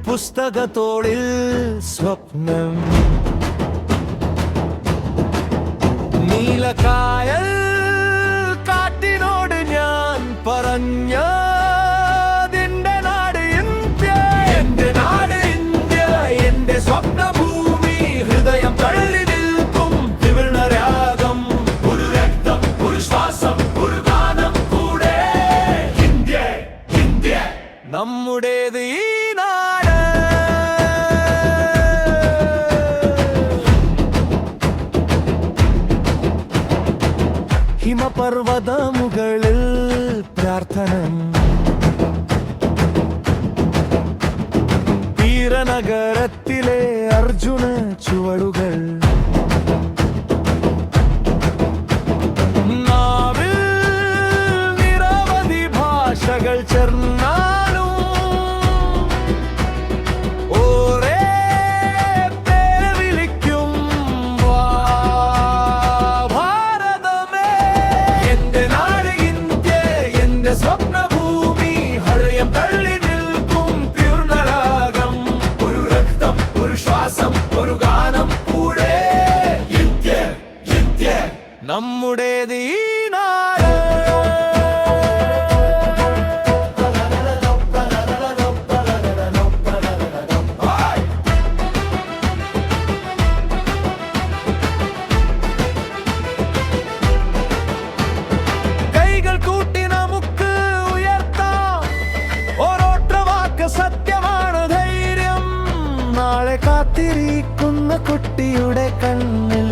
പുസ്തകത്തോളിൽ സ്വപ്നം നീലക്കായൽ കാട്ടിനോട് ഞാൻ പറഞ്ഞതിന്റെ നാട് ഇന്ത്യ, എന്റെ നാട് ഇന്ത്യ, എന്റെ സ്വപ്നഭൂമി. ഹൃദയം തള്ളി നിൽക്കും ത്രിവർണരാഗം, ഒരു രക്തം, ഒരു ശ്വാസം, ഒരു ഗാനം കൂടെ. ഇന്ത്യ, ഇന്ത്യ, നമ്മുടേത് ഈ നാട്. ഹിമപർവതമുകളിൽ പ്രാർത്ഥന, തീരനഗരത്തിലെ അർജുന ചുവടുകൾ, നാവിൽ നിരവധി ഭാഷകൾ ചേർന്നാലും ഒരേ പേര് വിളിക്കും ഭാരതമേ. എന്റെ നാട് ഇന്ത്യ, എന്റെ സ്വപ്നഭൂമി. ഹൃദയം തള്ളി നിൽക്കും തീർന്നരാഗം, ഒരു രക്തം, ഒരു ശ്വാസം, ഒരു ഗാനം കൂടെ. ഇന്ത്യ, ഇന്ത്യ, നമ്മുടേത് ഈ നാട്. കൈകൾ കൂട്ടി നമുക്ക് ഉയർത്താം, ഓരോട്ട വാക്ക് സത്യമാണ് ധൈര്യം. നാളെ കാത്തിരിക്കുന്ന കുട്ടിയുടെ കണ്ണിൽ